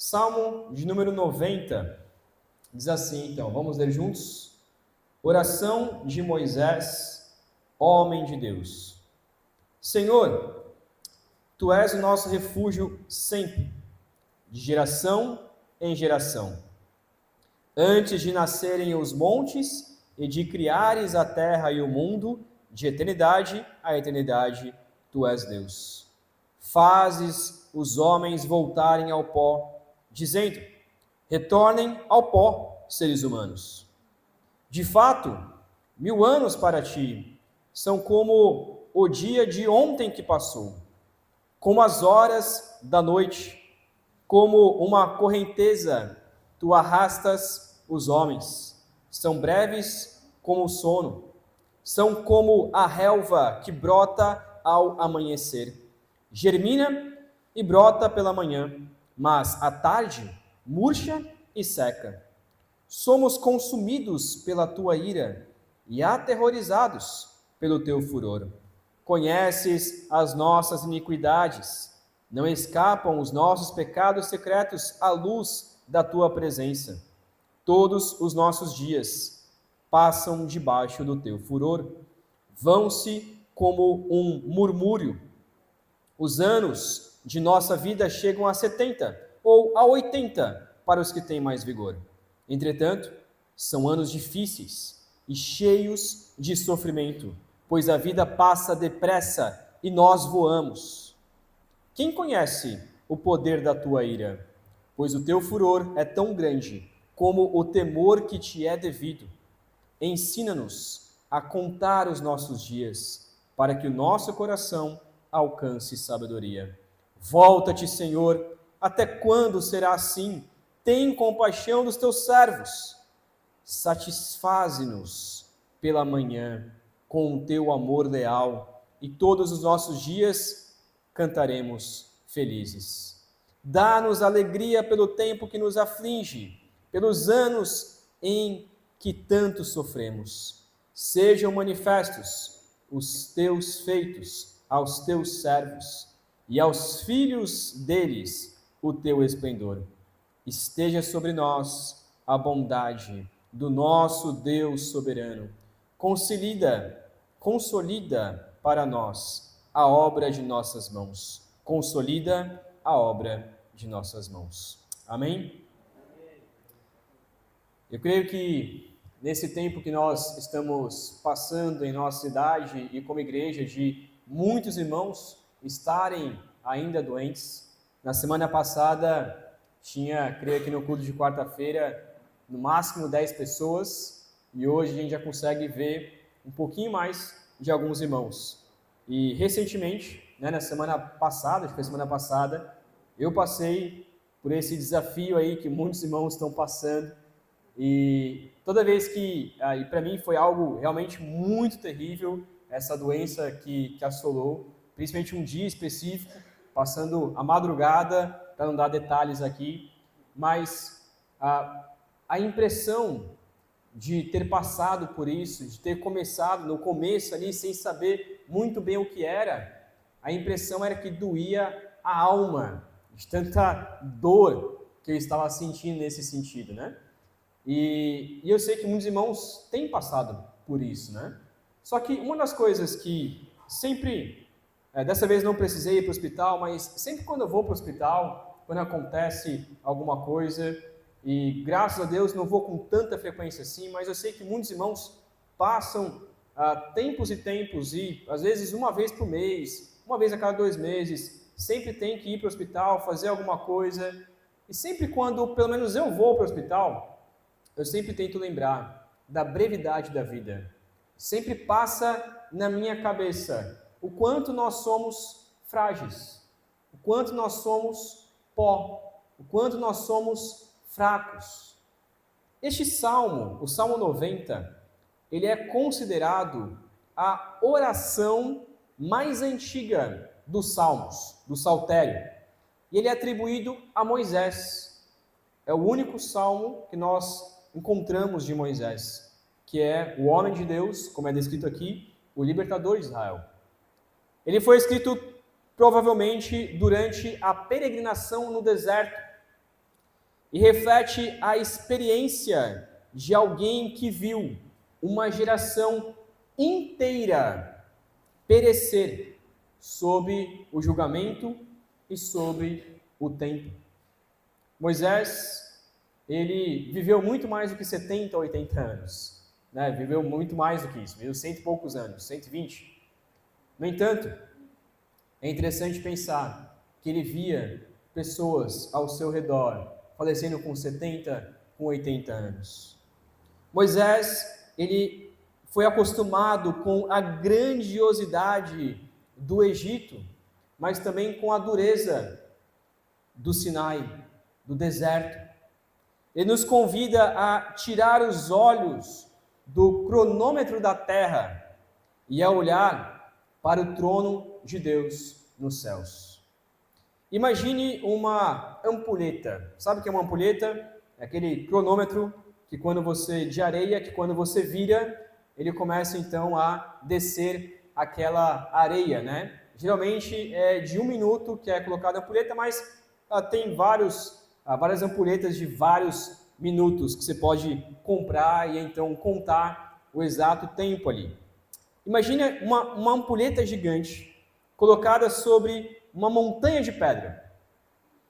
Salmo de número 90, diz assim, então, vamos ler juntos? Oração de Moisés, homem de Deus. Senhor, Tu és o nosso refúgio sempre, de geração em geração. Antes de nascerem os montes e de criares a terra e o mundo, de eternidade a eternidade, Tu és Deus. Fazes os homens voltarem ao pó, dizendo: retornem ao pó, seres humanos. De fato, 1000 anos para ti são como o dia de ontem que passou, como as horas da noite, como uma correnteza, tu arrastas os homens. São breves como o sono, são como a relva que brota ao amanhecer. Germina e brota pela manhã, mas à tarde murcha e seca. Somos consumidos pela tua ira e aterrorizados pelo teu furor. Conheces as nossas iniquidades, não escapam os nossos pecados secretos à luz da tua presença. Todos os nossos dias passam debaixo do teu furor, vão-se como um murmúrio. Os anos de nossa vida chegam a 70 ou a 80 para os que têm mais vigor. Entretanto, são anos difíceis e cheios de sofrimento, pois a vida passa depressa e nós voamos. Quem conhece o poder da tua ira? Pois o teu furor é tão grande como o temor que te é devido. Ensina-nos a contar os nossos dias, para que o nosso coração alcance sabedoria. Volta-te, Senhor, até quando será assim? Tem compaixão dos teus servos. Satisfaze-nos pela manhã com o teu amor leal, e todos os nossos dias cantaremos felizes. Dá-nos alegria pelo tempo que nos aflige, pelos anos em que tanto sofremos. Sejam manifestos os teus feitos aos teus servos, e aos filhos deles o teu esplendor. Esteja sobre nós a bondade do nosso Deus soberano. Consolida para nós a obra de nossas mãos. Consolida a obra de nossas mãos. Amém? Eu creio que nesse tempo que nós estamos passando em nossa cidade e como igreja, de muitos irmãos estarem ainda doentes. Na semana passada tinha, creio que no culto de quarta-feira, no máximo 10 pessoas, e hoje a gente já consegue ver um pouquinho mais de alguns irmãos. E recentemente, na semana passada, acho que foi semana passada, eu passei por esse desafio aí que muitos irmãos estão passando, e toda vez que, e para mim foi algo realmente muito terrível, essa doença que assolou, principalmente um dia específico, passando a madrugada, para não dar detalhes aqui, mas a impressão de ter passado por isso, de ter começado no começo ali sem saber muito bem o que era, a impressão era que doía a alma, de tanta dor que eu estava sentindo nesse sentido, né? E eu sei que muitos irmãos têm passado por isso, né? Só que uma das coisas que sempre, dessa vez não precisei ir para o hospital, mas sempre quando eu vou para o hospital, quando acontece alguma coisa, e graças a Deus não vou com tanta frequência assim, mas eu sei que muitos irmãos passam tempos e tempos, e às vezes uma vez por mês, uma vez a cada 2 meses, sempre tem que ir para o hospital, fazer alguma coisa, e sempre quando pelo menos eu vou para o hospital, eu sempre tento lembrar da brevidade da vida. Sempre passa na minha cabeça o quanto nós somos frágeis, o quanto nós somos pó, o quanto nós somos fracos. Este salmo, o Salmo 90, ele é considerado a oração mais antiga dos salmos, do saltério. E ele é atribuído a Moisés. É o único salmo que nós encontramos de Moisés, que é o homem de Deus, como é descrito aqui, o libertador de Israel. Ele foi escrito provavelmente durante a peregrinação no deserto, e reflete a experiência de alguém que viu uma geração inteira perecer sob o julgamento e sob o tempo. Moisés, ele viveu muito mais do que 70 ou 80 anos, né? Viveu muito mais do que isso, viveu 100 e poucos anos, 120. No entanto, é interessante pensar que ele via pessoas ao seu redor falecendo com 70, com 80 anos. Moisés, ele foi acostumado com a grandiosidade do Egito, mas também com a dureza do Sinai, do deserto. Ele nos convida a tirar os olhos do cronômetro da terra e a olhar para o trono de Deus nos céus. Imagine uma ampulheta. Sabe o que é uma ampulheta? É aquele cronômetro de areia, que quando você vira, ele começa então a descer aquela areia, né? Geralmente é de 1 minuto que é colocada a ampulheta, mas tem várias ampulhetas de vários minutos que você pode comprar e então contar o exato tempo ali. Imagine uma ampulheta gigante colocada sobre uma montanha de pedra.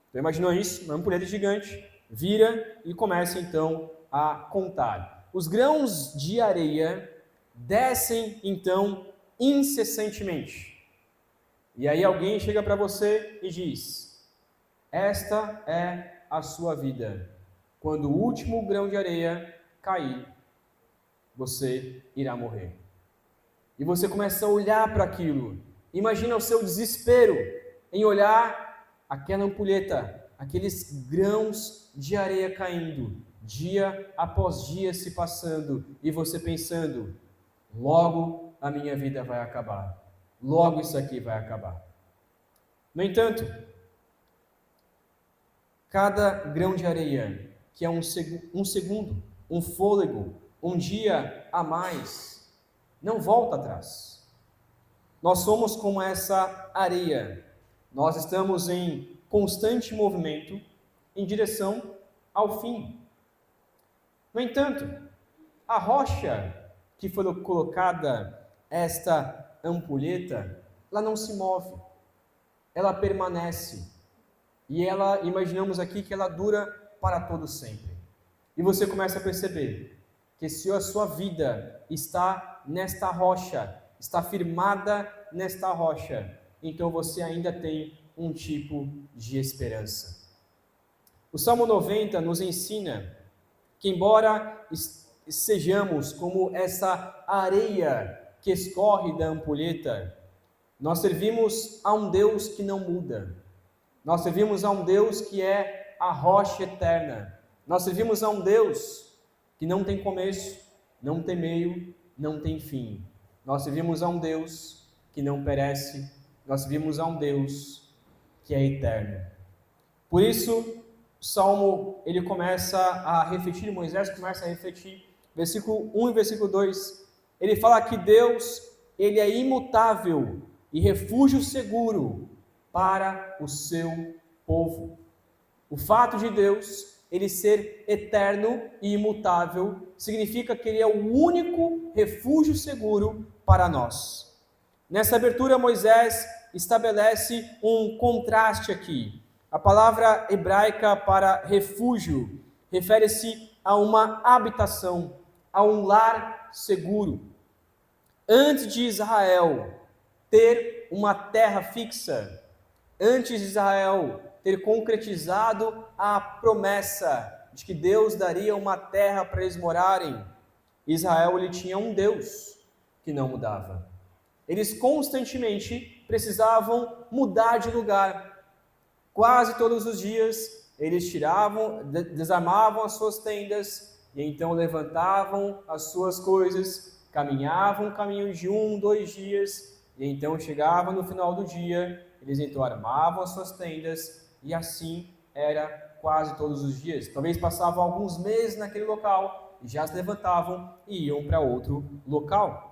Então, imaginou isso? Uma ampulheta gigante, vira e começa então a contar. Os grãos de areia descem então incessantemente. E aí alguém chega para você e diz: esta é a sua vida. Quando o último grão de areia cair, você irá morrer. E você começa a olhar para aquilo. Imagina o seu desespero em olhar aquela ampulheta, aqueles grãos de areia caindo, dia após dia se passando, e você pensando: logo a minha vida vai acabar, logo isso aqui vai acabar. No entanto, cada grão de areia, que é um segundo, um fôlego, um dia a mais, não volta atrás. Nós somos como essa areia. Nós estamos em constante movimento em direção ao fim. No entanto, a rocha que foi colocada esta ampulheta, ela não se move. Ela permanece. E ela, imaginamos aqui que ela dura para todo sempre. E você começa a perceber que se a sua vida está nesta rocha, está firmada nesta rocha, então você ainda tem um tipo de esperança. O Salmo 90 nos ensina que, embora sejamos como essa areia que escorre da ampulheta, nós servimos a um Deus que não muda. Nós servimos a um Deus que é a rocha eterna. Nós servimos a um Deus que não tem começo, não tem meio, não tem fim. Nós servimos a um Deus que não perece. Nós servimos a um Deus que é eterno. Por isso, o Salmo, ele começa a refletir, Moisés começa a refletir, versículo 1 e versículo 2, ele fala que Deus, ele é imutável e refúgio seguro para o seu povo. O fato de Deus, ele ser eterno e imutável, significa que ele é o único refúgio seguro para nós. Nessa abertura, Moisés estabelece um contraste aqui. A palavra hebraica para refúgio refere-se a uma habitação, a um lar seguro. Antes de Israel ter uma terra fixa, antes de Israel ter concretizado a promessa de que Deus daria uma terra para eles morarem, Israel ele tinha um Deus que não mudava. Eles constantemente precisavam mudar de lugar. Quase todos os dias eles desarmavam as suas tendas e então levantavam as suas coisas, caminhavam um caminho de 1, 2 dias e então chegava no final do dia, eles então armavam as suas tendas e assim era quase todos os dias. Talvez passavam alguns meses naquele local e já se levantavam e iam para outro local.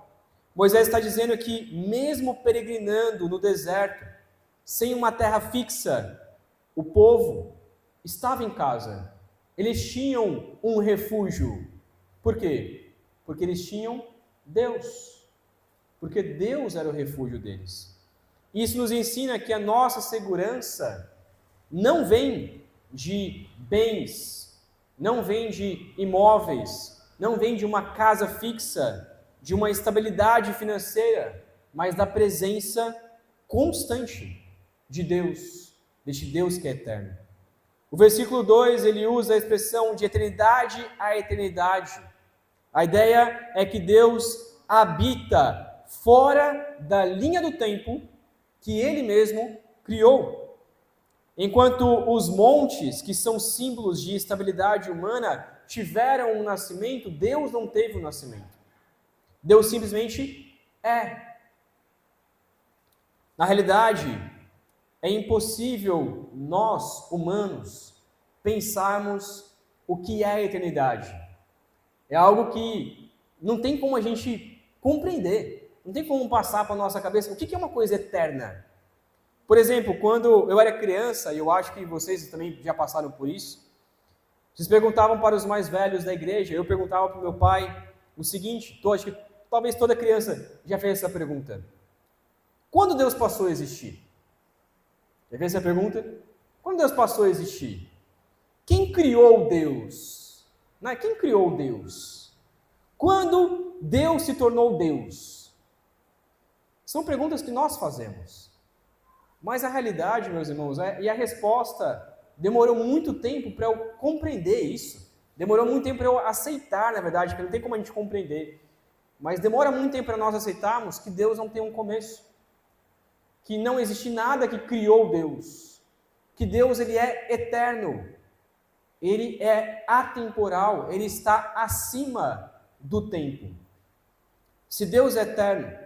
Moisés está dizendo que mesmo peregrinando no deserto, sem uma terra fixa, o povo estava em casa, eles tinham um refúgio. Por quê? Porque eles tinham Deus. Porque Deus era o refúgio deles. Isso nos ensina que a nossa segurança não vem de bens, não vem de imóveis, não vem de uma casa fixa, de uma estabilidade financeira, mas da presença constante de Deus, deste Deus que é eterno. O versículo 2, ele usa a expressão de eternidade a eternidade. A ideia é que Deus habita fora da linha do tempo que Ele mesmo criou. Enquanto os montes, que são símbolos de estabilidade humana, tiveram um nascimento, Deus não teve um nascimento. Deus simplesmente é. Na realidade, é impossível nós, humanos, pensarmos o que é a eternidade. É algo que não tem como a gente compreender, não tem como passar para a nossa cabeça o que é uma coisa eterna. Por exemplo, quando eu era criança, e eu acho que vocês também já passaram por isso, vocês perguntavam para os mais velhos da igreja, eu perguntava para o meu pai o seguinte, acho que talvez toda criança já fez essa pergunta: quando Deus passou a existir? Já fez essa pergunta? Quando Deus passou a existir? Quem criou Deus? Quem criou Deus? Quando Deus se tornou Deus? São perguntas que nós fazemos. Mas a realidade, meus irmãos, e a resposta demorou muito tempo para eu compreender isso. Demorou muito tempo para eu aceitar, na verdade, que não tem como a gente compreender. Mas demora muito tempo para nós aceitarmos que Deus não tem um começo. Que não existe nada que criou Deus. Que Deus, ele é eterno. Ele é atemporal. Ele está acima do tempo. Se Deus é eterno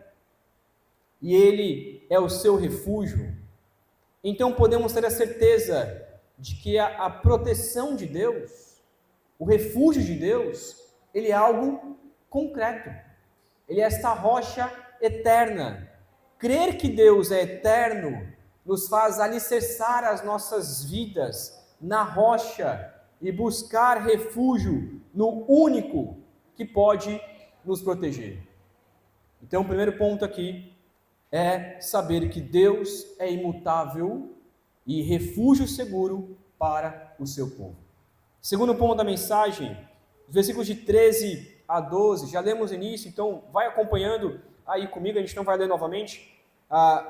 e Ele é o seu refúgio, então podemos ter a certeza de que a proteção de Deus, o refúgio de Deus, ele é algo concreto. Ele é esta rocha eterna. Crer que Deus é eterno nos faz alicerçar as nossas vidas na rocha e buscar refúgio no único que pode nos proteger. Então, o primeiro ponto aqui é saber que Deus é imutável e refúgio seguro para o seu povo. Segundo ponto da mensagem, os versículos de 13 a 12, já lemos no início, então vai acompanhando aí comigo, a gente não vai ler novamente,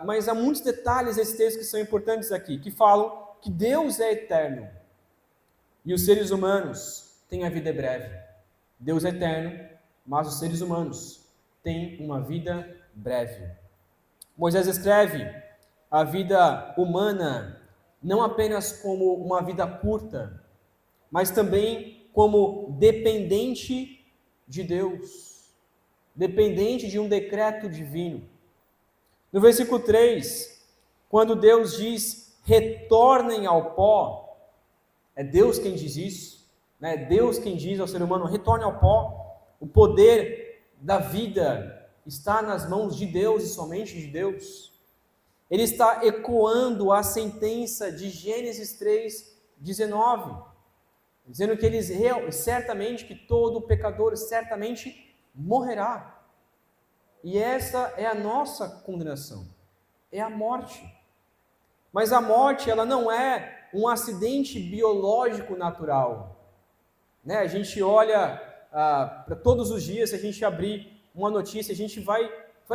mas há muitos detalhes desse texto que são importantes aqui, que falam que Deus é eterno e os seres humanos têm a vida breve. Deus é eterno, mas os seres humanos têm uma vida breve. Moisés escreve a vida humana não apenas como uma vida curta, mas também como dependente de Deus, dependente de um decreto divino. No versículo 3, quando Deus diz, retornem ao pó, é Deus quem diz isso, né? É Deus quem diz ao ser humano, retorne ao pó. O poder da vida está nas mãos de Deus e somente de Deus. Ele está ecoando a sentença de Gênesis 3:19, dizendo que certamente que todo pecador certamente morrerá. E essa é a nossa condenação, é a morte. Mas a morte, ela não é um acidente biológico natural. Né? A gente olha para todos os dias, se a gente abrir uma notícia, a gente vai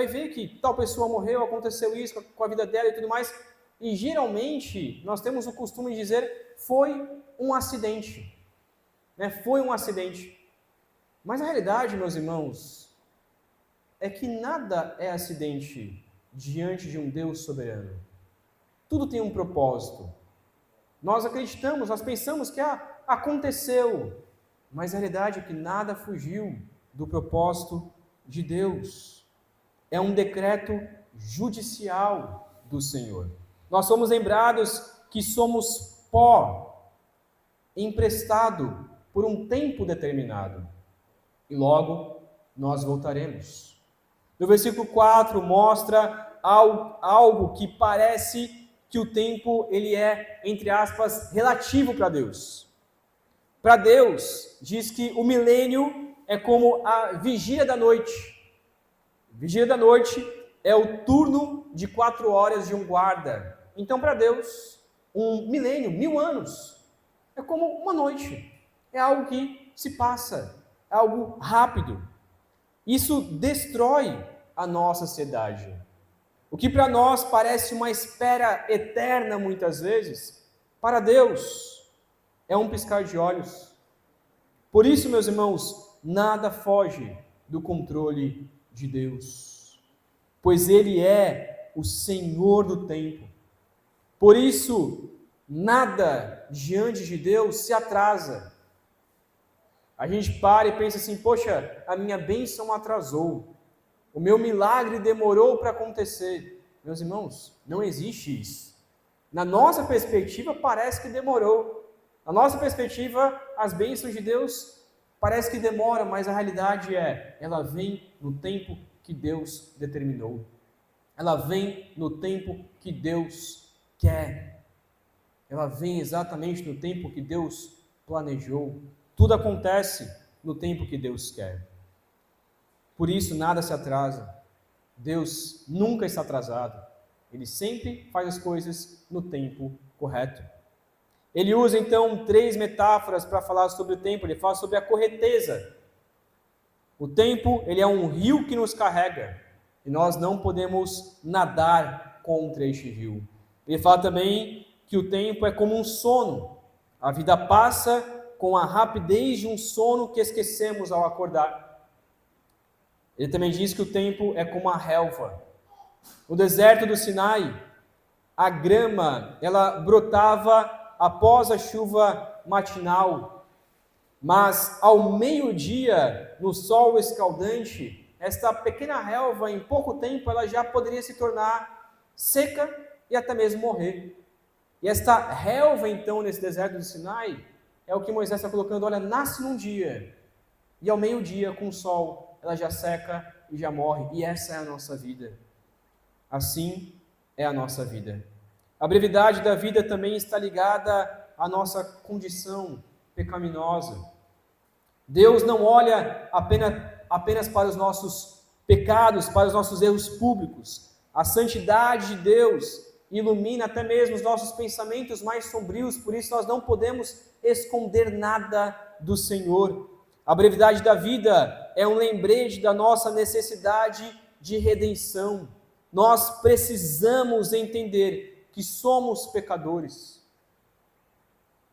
ver que tal pessoa morreu, aconteceu isso com a vida dela e tudo mais, e geralmente nós temos o costume de dizer, foi um acidente, né? Foi um acidente. Mas a realidade, meus irmãos, é que nada é acidente diante de um Deus soberano. Tudo tem um propósito. Nós acreditamos, nós pensamos que aconteceu, mas a realidade é que nada fugiu do propósito de Deus. É um decreto judicial do Senhor. Nós somos lembrados que somos pó, emprestado por um tempo determinado. E logo nós voltaremos. No versículo 4 mostra algo que parece que o tempo ele é, entre aspas, relativo para Deus. Para Deus, diz que o milênio é como a vigília da noite. Vigília da noite é o turno de 4 horas de um guarda. Então, para Deus, um milênio, 1000 anos, é como uma noite. É algo que se passa, é algo rápido. Isso destrói a nossa sociedade. O que para nós parece uma espera eterna muitas vezes, para Deus é um piscar de olhos. Por isso, meus irmãos, nada foge do controle de Deus, pois Ele é o Senhor do tempo. Por isso, nada diante de Deus se atrasa. A gente para e pensa assim, poxa, a minha bênção atrasou, o meu milagre demorou para acontecer. Meus irmãos, não existe isso. Na nossa perspectiva, parece que demorou. Na nossa perspectiva, as bênçãos de Deus parece que demoram, mas a realidade ela vem no tempo que Deus determinou. Ela vem no tempo que Deus quer. Ela vem exatamente no tempo que Deus planejou. Tudo acontece no tempo que Deus quer. Por isso, nada se atrasa. Deus nunca está atrasado. Ele sempre faz as coisas no tempo correto. Ele usa, então, 3 metáforas para falar sobre o tempo. Ele fala sobre a correnteza. O tempo, ele é um rio que nos carrega. E nós não podemos nadar contra este rio. Ele fala também que o tempo é como um sono. A vida passa com a rapidez de um sono que esquecemos ao acordar. Ele também diz que o tempo é como a relva. No deserto do Sinai, a grama, ela brotava após a chuva matinal, mas ao meio-dia, no sol escaldante, esta pequena relva, em pouco tempo, ela já poderia se tornar seca e até mesmo morrer. E esta relva, então, nesse deserto do Sinai, é o que Moisés está colocando, olha, nasce num dia, e ao meio-dia, com o sol, ela já seca e já morre, e essa é a nossa vida. Assim é a nossa vida. A brevidade da vida também está ligada à nossa condição pecaminosa. Deus não olha apenas para os nossos pecados, para os nossos erros públicos. A santidade de Deus ilumina até mesmo os nossos pensamentos mais sombrios, por isso nós não podemos esconder nada do Senhor. A brevidade da vida é um lembrete da nossa necessidade de redenção. Nós precisamos entender que somos pecadores.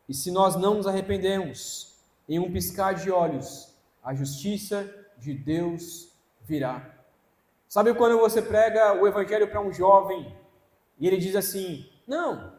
E se nós não nos arrependemos, em um piscar de olhos, a justiça de Deus virá. Sabe quando você prega o evangelho para um jovem e ele diz assim, não,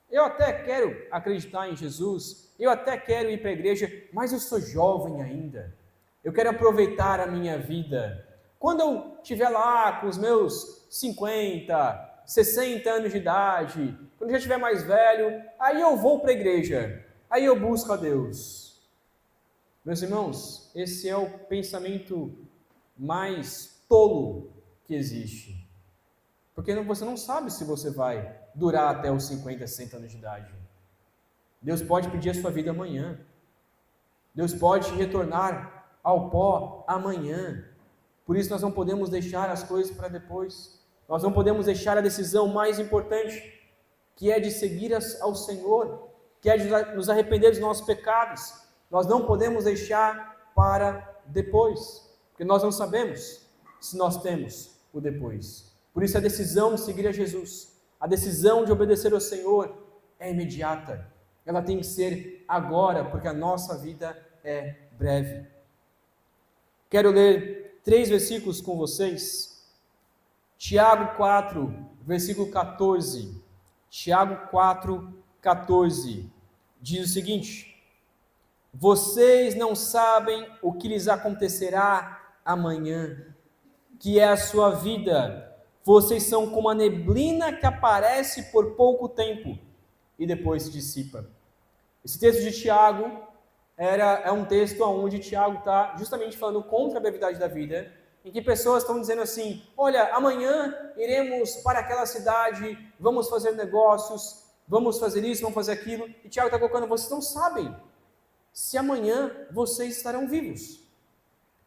eu até quero acreditar em Jesus, eu até quero ir para a igreja, mas eu sou jovem ainda, eu quero aproveitar a minha vida. Quando eu estiver lá com os meus 50, 60 anos de idade, quando eu já estiver mais velho, aí eu vou para a igreja, aí eu busco a Deus. Meus irmãos, esse é o pensamento mais tolo que existe. Porque você não sabe se você vai durar até os 50, 60 anos de idade. Deus pode pedir a sua vida amanhã. Deus pode retornar ao pó amanhã. Por isso nós não podemos deixar as coisas para depois. Nós não podemos deixar a decisão mais importante, que é de seguir ao Senhor, que é de nos arrepender dos nossos pecados. Nós não podemos deixar para depois, porque nós não sabemos se nós temos o depois. Por isso a decisão de seguir a Jesus, a decisão de obedecer ao Senhor é imediata. Ela tem que ser agora, porque a nossa vida é breve. Quero ler 3 versículos com vocês. Tiago 4, versículo 14. Tiago 4, 14. Diz o seguinte: vocês não sabem o que lhes acontecerá amanhã, que é a sua vida. Vocês são como a neblina que aparece por pouco tempo e depois se dissipa. Esse texto de Tiago é um texto onde Tiago está justamente falando contra a brevidade da vida, em que pessoas estão dizendo assim, olha, amanhã iremos para aquela cidade, vamos fazer negócios, vamos fazer isso, vamos fazer aquilo, e Tiago está colocando, vocês não sabem se amanhã vocês estarão vivos.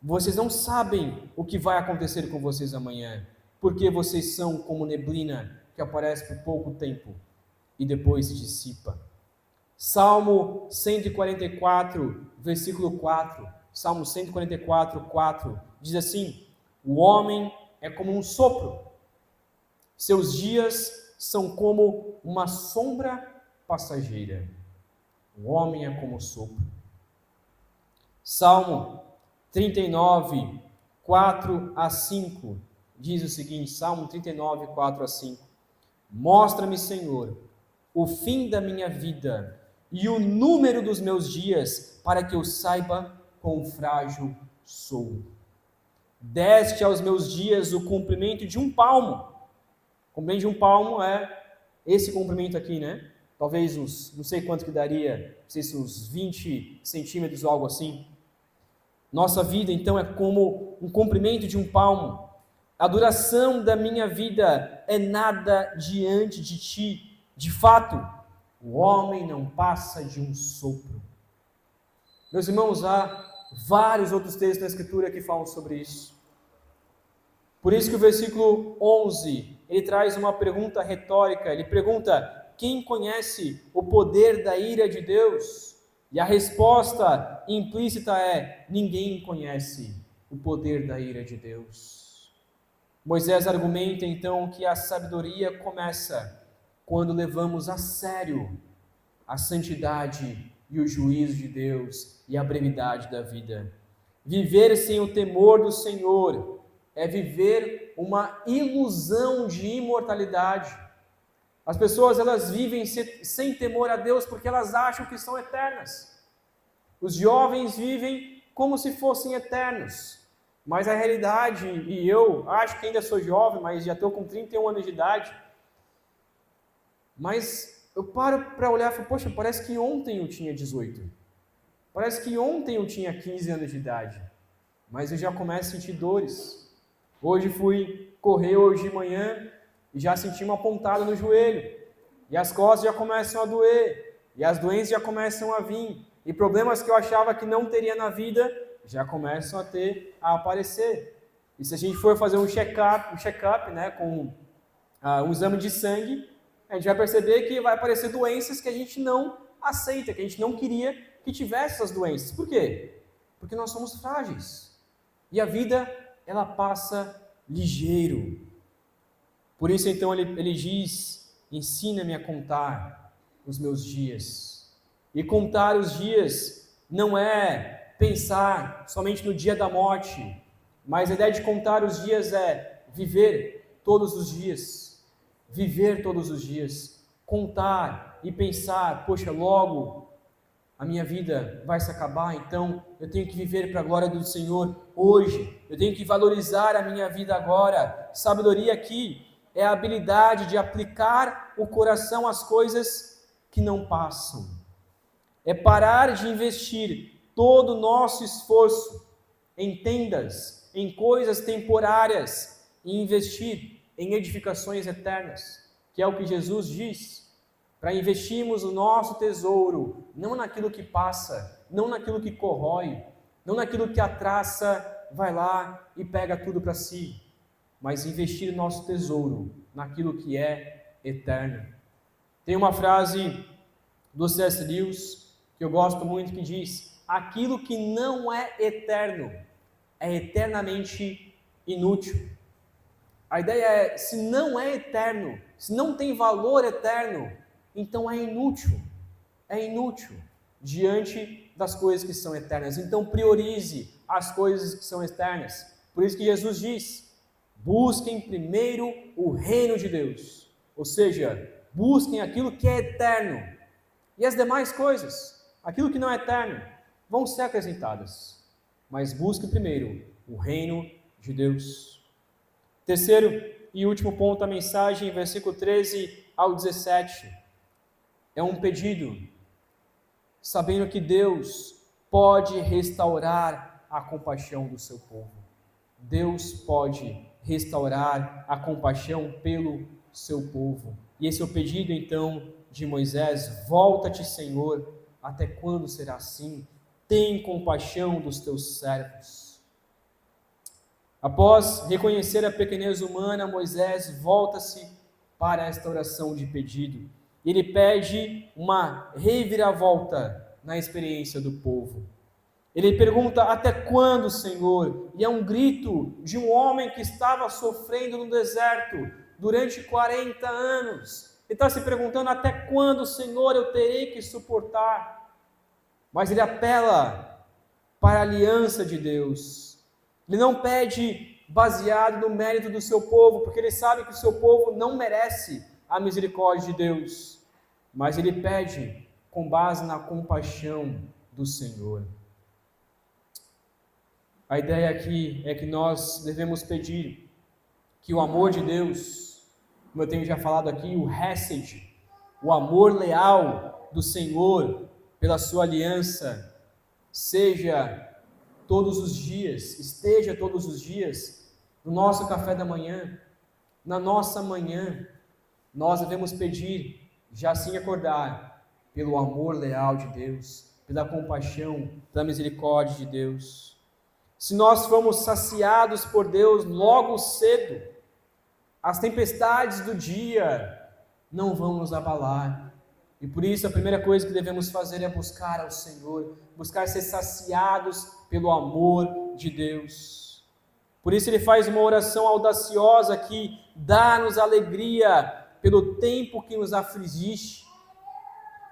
Vocês não sabem o que vai acontecer com vocês amanhã, porque vocês são como neblina que aparece por pouco tempo e depois se dissipa. Salmo 144, versículo 4. Salmo 144, 4 diz assim: o homem é como um sopro, seus dias são como uma sombra passageira. O homem é como um sopro. Salmo 39, 4 a 5 diz o seguinte: Salmo 39, 4 a 5. Mostra-me, Senhor, o fim da minha vida e o número dos meus dias, para que eu saiba quão frágil sou. Deste aos meus dias o comprimento de um palmo. O comprimento de um palmo é esse comprimento aqui, né? Talvez uns, não sei quanto que daria, não sei se uns 20 centímetros ou algo assim. Nossa vida, então, é como um comprimento de um palmo. A duração da minha vida é nada diante de ti. De fato, o homem não passa de um sopro. Meus irmãos, há vários outros textos na Escritura que falam sobre isso. Por isso que o versículo 11, ele traz uma pergunta retórica. Ele pergunta: quem conhece o poder da ira de Deus? E a resposta implícita é: ninguém conhece o poder da ira de Deus. Moisés argumenta então que a sabedoria começa quando levamos a sério a santidade e o juízo de Deus e a brevidade da vida. Viver sem o temor do Senhor é viver uma ilusão de imortalidade. As pessoas, elas vivem sem temor a Deus porque elas acham que são eternas. Os jovens vivem como se fossem eternos. Mas a realidade, e eu acho que ainda sou jovem, mas já estou com 31 anos de idade, mas eu paro para olhar e falo: poxa, parece que ontem eu tinha 18. Parece que ontem eu tinha 15 anos de idade. Mas eu já começo a sentir dores. Hoje fui correr hoje de manhã e já senti uma pontada no joelho. E as costas já começam a doer. E as doenças já começam a vir. E problemas que eu achava que não teria na vida já começam a aparecer. E se a gente for fazer um check-up, né, com um exame de sangue, a gente vai perceber que vai aparecer doenças que a gente não aceita, que a gente não queria que tivesse essas doenças. Por quê? Porque nós somos frágeis. E a vida, ela passa ligeiro. Por isso, então, ele diz: ensina-me a contar os meus dias. E contar os dias não é pensar somente no dia da morte, mas a ideia de contar os dias é viver todos os dias. Viver todos os dias. Contar e pensar: poxa, logo a minha vida vai se acabar, então eu tenho que viver para a glória do Senhor hoje. Eu tenho que valorizar a minha vida agora. Sabedoria aqui é a habilidade de aplicar o coração às coisas que não passam. É parar de investir todo o nosso esforço em tendas, em coisas temporárias, e investir em edificações eternas, que é o que Jesus diz. Para investirmos o nosso tesouro, não naquilo que passa, não naquilo que corrói, não naquilo que a traça vai lá e pega tudo para si, mas investir o nosso tesouro naquilo que é eterno. Tem uma frase do C.S. Lewis que eu gosto muito, que diz: aquilo que não é eterno é eternamente inútil. A ideia é: se não é eterno, se não tem valor eterno, então é inútil diante das coisas que são eternas. Então priorize as coisas que são eternas. Por isso que Jesus diz: busquem primeiro o reino de Deus, ou seja, busquem aquilo que é eterno, e as demais coisas, aquilo que não é eterno, vão ser acrescentadas, mas busque primeiro o reino de Deus. Terceiro e último ponto da mensagem, versículo 13 ao 17, é um pedido, sabendo que Deus pode restaurar a compaixão do seu povo. Deus pode restaurar a compaixão pelo seu povo. E esse é o pedido então de Moisés: volta-te, Senhor, até quando será assim? tem compaixão dos teus servos. Após reconhecer a pequenez humana, Moisés volta-se para esta oração de pedido. Ele pede uma reviravolta na experiência do povo. Ele pergunta: até quando, Senhor? E é um grito de um homem que estava sofrendo no deserto durante 40 anos. Ele está se perguntando: até quando, Senhor, eu terei que suportar? Mas ele apela para a aliança de Deus. Ele não pede baseado no mérito do seu povo, porque ele sabe que o seu povo não merece a misericórdia de Deus. Mas ele pede com base na compaixão do Senhor. A ideia aqui é que nós devemos pedir que o amor de Deus, como eu tenho já falado aqui, o Hesed, o amor leal do Senhor pela sua aliança, esteja todos os dias no nosso café da manhã, na nossa manhã. Nós devemos pedir, já assim acordar, pelo amor leal de Deus, pela compaixão, pela misericórdia de Deus. Se nós formos saciados por Deus logo cedo, as tempestades do dia não vão nos abalar. E por isso a primeira coisa que devemos fazer é buscar ao Senhor, buscar ser saciados pelo amor de Deus. Por isso ele faz uma oração audaciosa que dá-nos alegria pelo tempo que nos afligiste.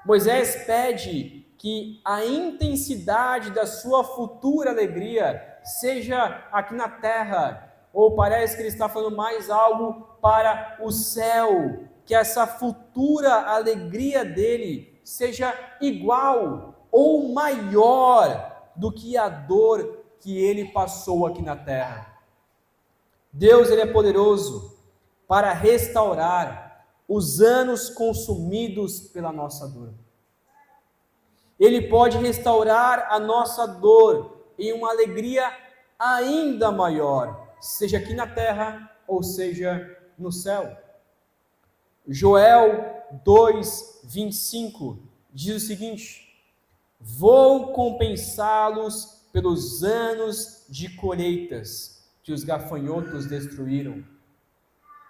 Moisés pede que a intensidade da sua futura alegria seja aqui na terra, ou parece que ele está falando mais algo para o céu, que essa futura alegria dele seja igual ou maior do que a dor que ele passou aqui na terra. Deus, ele é poderoso para restaurar os anos consumidos pela nossa dor. Ele pode restaurar a nossa dor em uma alegria ainda maior, seja aqui na terra ou seja no céu. Joel 2:25 diz o seguinte: vou compensá-los pelos anos de colheitas que os gafanhotos destruíram.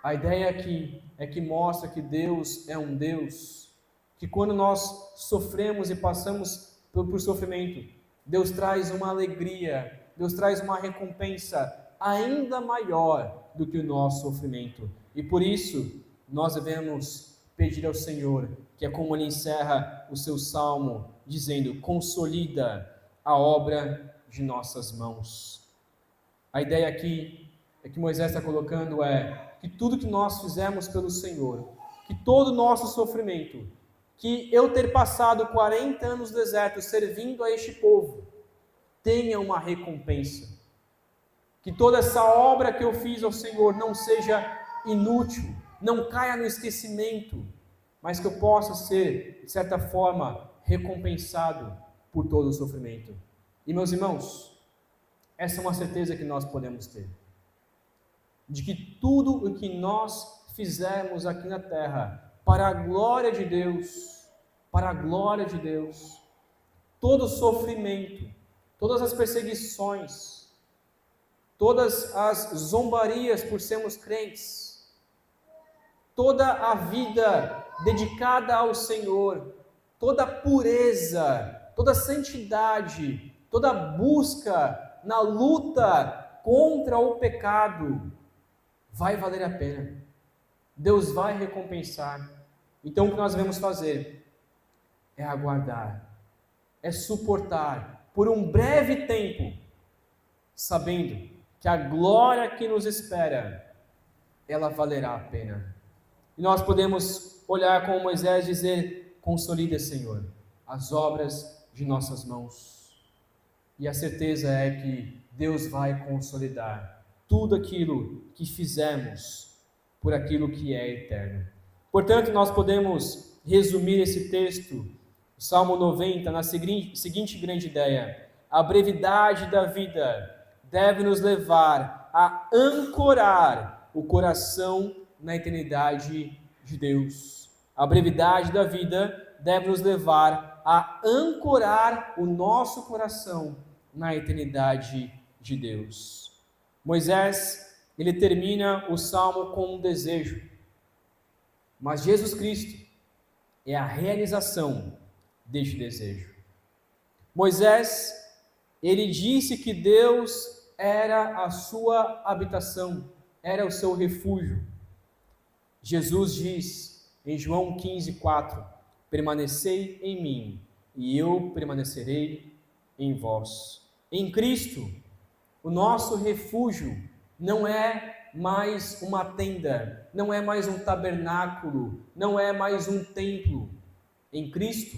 A ideia aqui é que mostra que Deus é um Deus que, quando nós sofremos e passamos por sofrimento, Deus traz uma alegria, Deus traz uma recompensa ainda maior do que o nosso sofrimento. E por isso, nós devemos pedir ao Senhor, que é como ele encerra o seu salmo, dizendo: consolida a obra de nossas mãos. A ideia aqui é que Moisés está colocando que tudo que nós fizemos pelo Senhor, que todo o nosso sofrimento, que eu ter passado 40 anos no deserto servindo a este povo, tenha uma recompensa. Que toda essa obra que eu fiz ao Senhor não seja inútil, não caia no esquecimento, mas que eu possa ser, de certa forma, recompensado por todo o sofrimento. E, meus irmãos, essa é uma certeza que nós podemos ter, de que tudo o que nós fizermos aqui na terra, para a glória de Deus, todo sofrimento, todas as perseguições, todas as zombarias por sermos crentes, toda a vida dedicada ao Senhor, toda pureza, toda santidade, toda busca na luta contra o pecado, vai valer a pena. Deus vai recompensar. Então o que nós devemos fazer é aguardar, é suportar por um breve tempo, sabendo que a glória que nos espera, ela valerá a pena. E nós podemos olhar como Moisés e dizer: consolida, Senhor, as obras de nossas mãos. E a certeza é que Deus vai consolidar tudo aquilo que fizemos por aquilo que é eterno. Portanto, nós podemos resumir esse texto, o Salmo 90, na seguinte grande ideia: a brevidade da vida deve nos levar a ancorar o coração na eternidade de Deus. A brevidade da vida deve nos levar a ancorar o nosso coração na eternidade de Deus. Moisés, ele termina o salmo com um desejo, mas Jesus Cristo é a realização deste desejo. Moisés, ele disse que Deus era a sua habitação, era o seu refúgio. Jesus diz em João 15:4: permanecei em mim, e eu permanecerei em vós. Em Cristo, o nosso refúgio não é mais uma tenda, não é mais um tabernáculo, não é mais um templo. Em Cristo,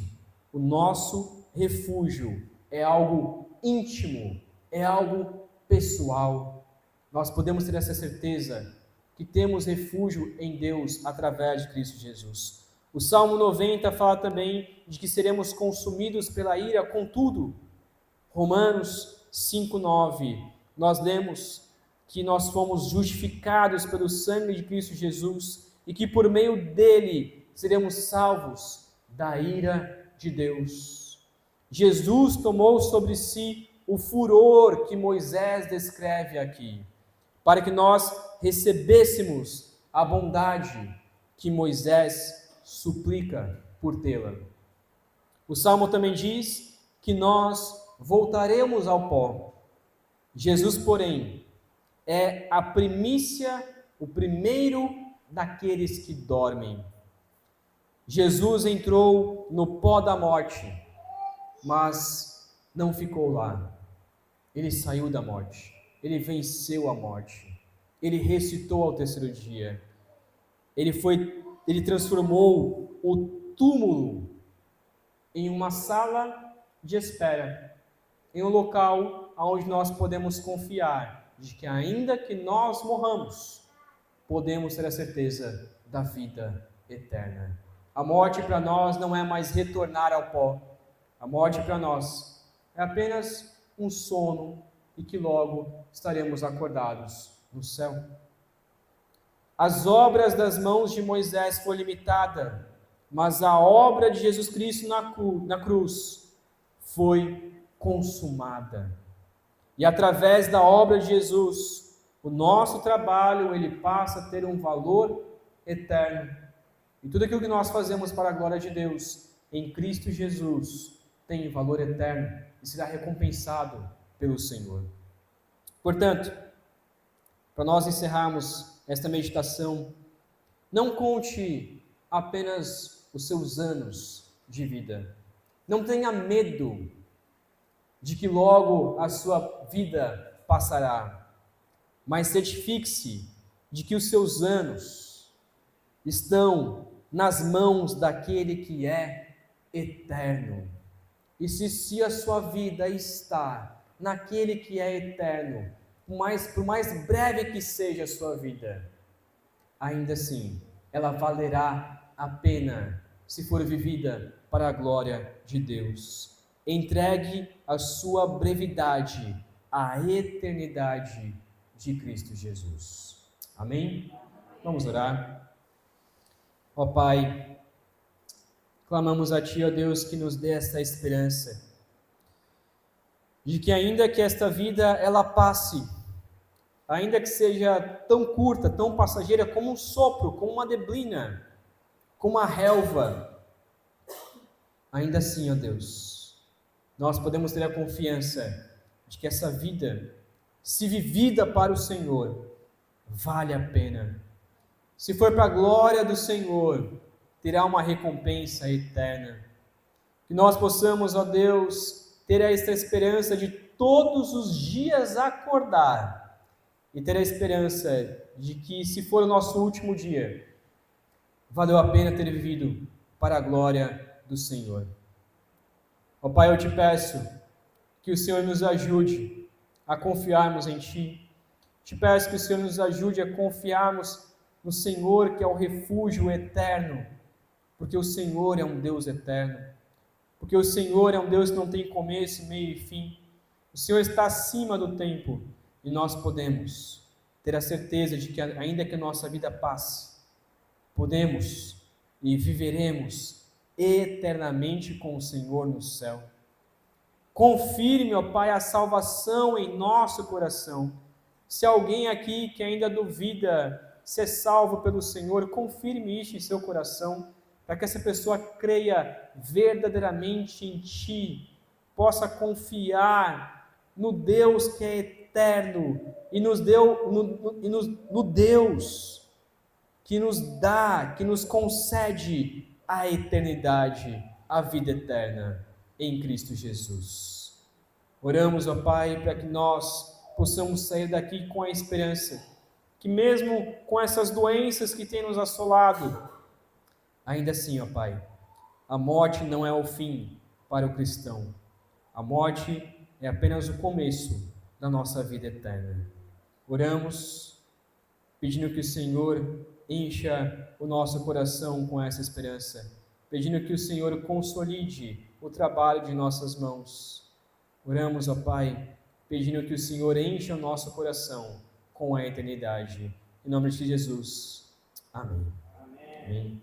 o nosso refúgio é algo íntimo, é algo pessoal. Nós podemos ter essa certeza que temos refúgio em Deus através de Cristo Jesus. O Salmo 90 fala também de que seremos consumidos pela ira, contudo, Romanos 5:9, nós lemos que nós fomos justificados pelo sangue de Cristo Jesus e que por meio dele seremos salvos da ira de Deus. Jesus tomou sobre si o furor que Moisés descreve aqui, para que nós recebêssemos a bondade que Moisés suplica por tê-la. O Salmo também diz que nós voltaremos ao pó. Jesus, porém, é a primícia, o primeiro daqueles que dormem. Jesus entrou no pó da morte, mas não ficou lá. Ele saiu da morte, ele venceu a morte, ele ressuscitou ao terceiro dia. Ele transformou o túmulo em uma sala de espera, em um local onde nós podemos confiar de que ainda que nós morramos, podemos ter a certeza da vida eterna. A morte para nós não é mais retornar ao pó. A morte para nós é apenas um sono e que logo estaremos acordados no céu. As obras das mãos de Moisés foram limitadas, mas a obra de Jesus Cristo na cruz foi consumada. E através da obra de Jesus, o nosso trabalho ele passa a ter um valor eterno. E tudo aquilo que nós fazemos para a glória de Deus, em Cristo Jesus, tem valor eterno e será recompensado pelo Senhor. Portanto, para nós encerrarmos esta meditação, não conte apenas os seus anos de vida. Não tenha medo de que logo a sua vida passará, mas certifique-se de que os seus anos estão nas mãos daquele que é eterno. E se a sua vida está naquele que é eterno, por mais breve que seja a sua vida, ainda assim, ela valerá a pena se for vivida para a glória de Deus. Entregue a sua brevidade à eternidade de Cristo Jesus. Amém? Vamos orar. Ó Pai, clamamos a Ti, ó Deus, que nos dê esta esperança de que ainda que esta vida ela passe, ainda que seja tão curta, tão passageira como um sopro, como uma neblina, como uma relva, ainda assim, ó Deus, nós podemos ter a confiança de que essa vida, se vivida para o Senhor, vale a pena. Se for para a glória do Senhor, terá uma recompensa eterna. Que nós possamos, ó Deus, ter esta esperança de todos os dias acordar e ter a esperança de que, se for o nosso último dia, valeu a pena ter vivido para a glória do Senhor. Ó Pai, eu te peço que o Senhor nos ajude a confiarmos em Ti. Te peço que o Senhor nos ajude a confiarmos no Senhor, que é o refúgio eterno, porque o Senhor é um Deus eterno, porque o Senhor é um Deus que não tem começo, meio e fim. O Senhor está acima do tempo e nós podemos ter a certeza de que, ainda que a nossa vida passe, podemos e viveremos eternamente com o Senhor no céu. Confirme, ó Pai, a salvação em nosso coração. Se alguém aqui que ainda duvida se é salvo pelo Senhor, confirme isso em seu coração, para que essa pessoa creia verdadeiramente em Ti, possa confiar no Deus que é eterno e no Deus que nos dá, que nos concede a eternidade, a vida eterna em Cristo Jesus. Oramos, ó Pai, para que nós possamos sair daqui com a esperança que mesmo com essas doenças que têm nos assolado, ainda assim, ó Pai, a morte não é o fim para o cristão. A morte é apenas o começo da nossa vida eterna. Oramos, pedindo que o Senhor encha o nosso coração com essa esperança, pedindo que o Senhor consolide o trabalho de nossas mãos. Oramos, ó Pai, pedindo que o Senhor encha o nosso coração com a eternidade. Em nome de Jesus. Amém. Amém.